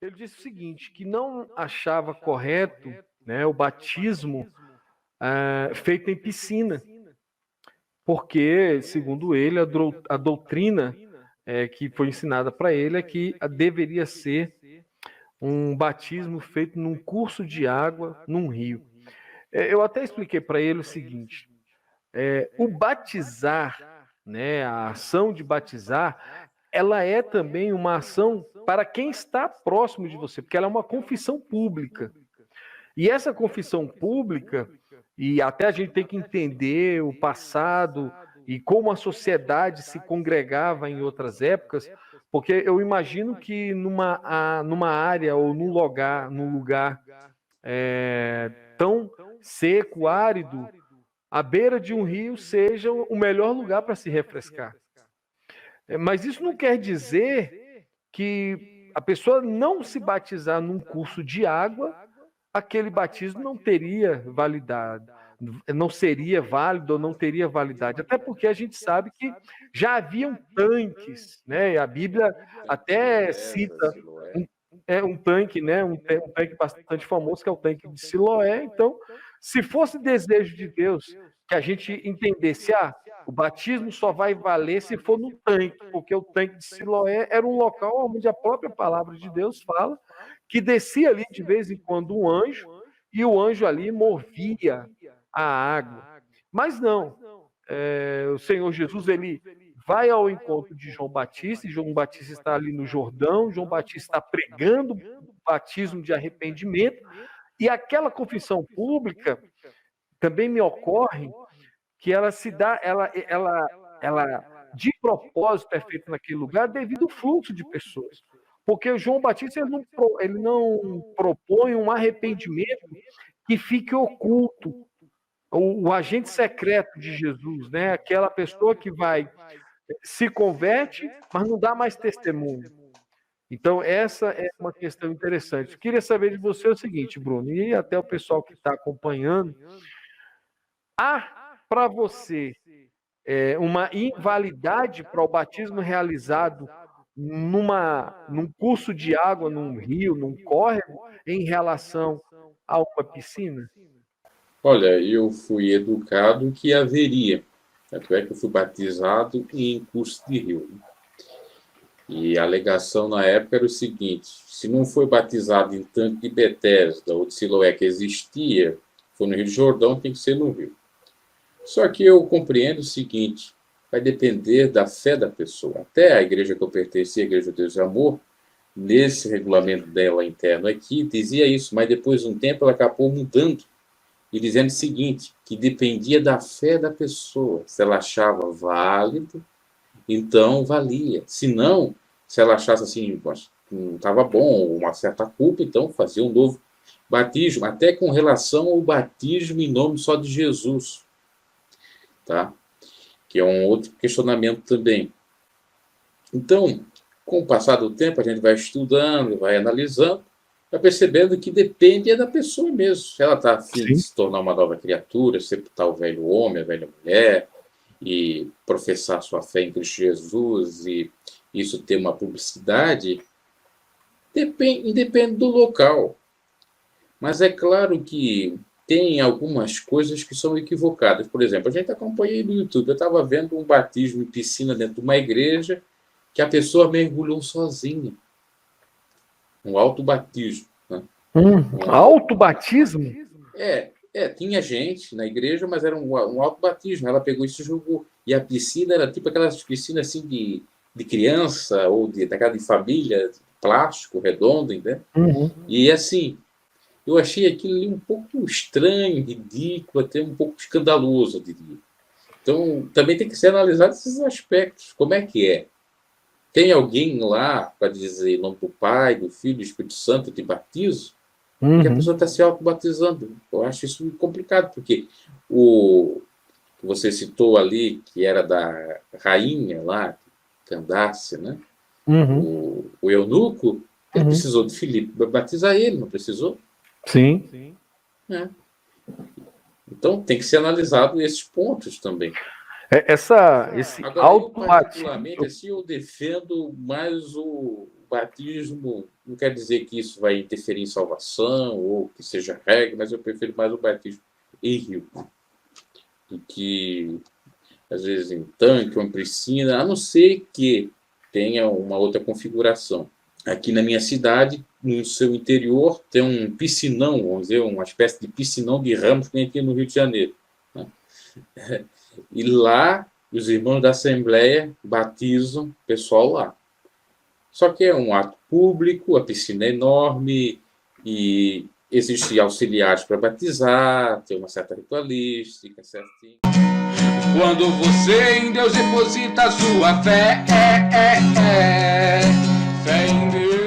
Ele disse o seguinte, que não achava correto, né, o batismo feito em piscina, porque, segundo ele, a doutrina que foi ensinada para ele é que deveria ser um batismo feito num curso de água, num rio. Eu até expliquei para ele o seguinte: o batizar, né, a ação de batizar, ela é também uma ação para quem está próximo de você, porque ela é uma confissão pública. E essa confissão pública, e até a gente tem que entender o passado e como a sociedade se congregava em outras épocas, porque eu imagino que numa área ou num lugar tão seco, árido, à beira de um rio seja o melhor lugar para se refrescar. Mas isso não quer dizer que a pessoa não se batizar num curso de água, aquele batismo não teria validade, não seria válido ou não teria validade. Até porque a gente sabe que já haviam tanques, né? A Bíblia Tanque de até Bethesda, cita Siloé. um, um tanque, né? Um tanque bastante famoso, que é o tanque de Siloé. Então, se fosse desejo de Deus que a gente entendesse, o batismo só vai valer se for no tanque, porque o tanque de Siloé era um local onde a própria palavra de Deus fala que descia ali de vez em quando um anjo, e o anjo ali movia a água. Mas não, o Senhor Jesus, ele vai ao encontro de João Batista, e João Batista está ali no Jordão, João Batista está pregando o batismo de arrependimento, e aquela confissão pública também me ocorre que ela se dá, ela de propósito é feita naquele lugar devido ao fluxo de pessoas. Porque o João Batista ele não propõe um arrependimento que fique oculto. O agente secreto de Jesus, né? Aquela pessoa que vai, se converte, mas não dá mais testemunho. Então, essa é uma questão interessante. Queria saber de você o seguinte, Bruno, e até o pessoal que está acompanhando. Há para você uma invalidade para o batismo realizado num curso de água, num rio, num córrego, em relação a uma piscina? Olha, eu fui educado que haveria. Tanto é que eu fui batizado em curso de rio, né? E a alegação na época era o seguinte: se não foi batizado em tanque de Betesda ou de Siloé que existia, foi no Rio de Jordão, tem que ser no rio. Só que eu compreendo o seguinte: vai depender da fé da pessoa. Até a igreja que eu pertenci, a Igreja de Deus e Amor, nesse regulamento dela interno aqui, dizia isso, mas depois de um tempo ela acabou mudando e dizendo o seguinte, que dependia da fé da pessoa. Se ela achava válido, então valia. Se não, se ela achasse assim, não estava bom, uma certa culpa, então fazia um novo batismo, até com relação ao batismo em nome só de Jesus, tá? Que é um outro questionamento também. Então, com o passar do tempo, a gente vai estudando, vai analisando, vai percebendo que depende da pessoa mesmo. Se ela está afim de Sim. se tornar uma nova criatura, sepultar o velho homem, a velha mulher, e professar sua fé em Cristo Jesus, e isso ter uma publicidade, depende do local. Mas é claro que tem algumas coisas que são equivocadas. Por exemplo, a gente acompanha aí no YouTube, eu estava vendo um batismo em piscina dentro de uma igreja que a pessoa mergulhou sozinha. Um autobatismo, né? Autobatismo? Tinha gente na igreja, mas era um autobatismo. Ela pegou e se jogou. E a piscina era tipo aquelas piscinas assim de criança ou daquela de família, plástico, redondo, né? Uhum. E assim, eu achei aquilo ali um pouco estranho, ridículo, até um pouco escandaloso, eu diria. Então, também tem que ser analisado esses aspectos. Como é que é? Tem alguém lá para dizer em nome do Pai, do Filho e do Espírito Santo de batizo? Porque a pessoa Uhum. está se autobatizando. Eu acho isso complicado, porque o que você citou ali, que era da rainha lá, Candace, né? Uhum. O eunuco, ele Uhum. precisou de Filipe batizar ele, não precisou? Sim. É. Então tem que ser analisado esses pontos também. Esse Agora, eu autobatismo. particularmente, assim, eu defendo mais batismo não quer dizer que isso vai interferir em salvação ou que seja regra, mas eu prefiro mais o batismo em rio do que, às vezes, em tanque ou em piscina, a não ser que tenha uma outra configuração. Aqui na minha cidade, no seu interior, tem um piscinão, vamos dizer, uma espécie de piscinão de ramos que tem aqui no Rio de Janeiro, né? E lá, os irmãos da Assembleia batizam o pessoal lá. Só que é um ato público, a piscina é enorme e existem auxiliares para batizar, tem uma certa ritualística, certinho. Quando você em Deus deposita sua fé, fé em Deus.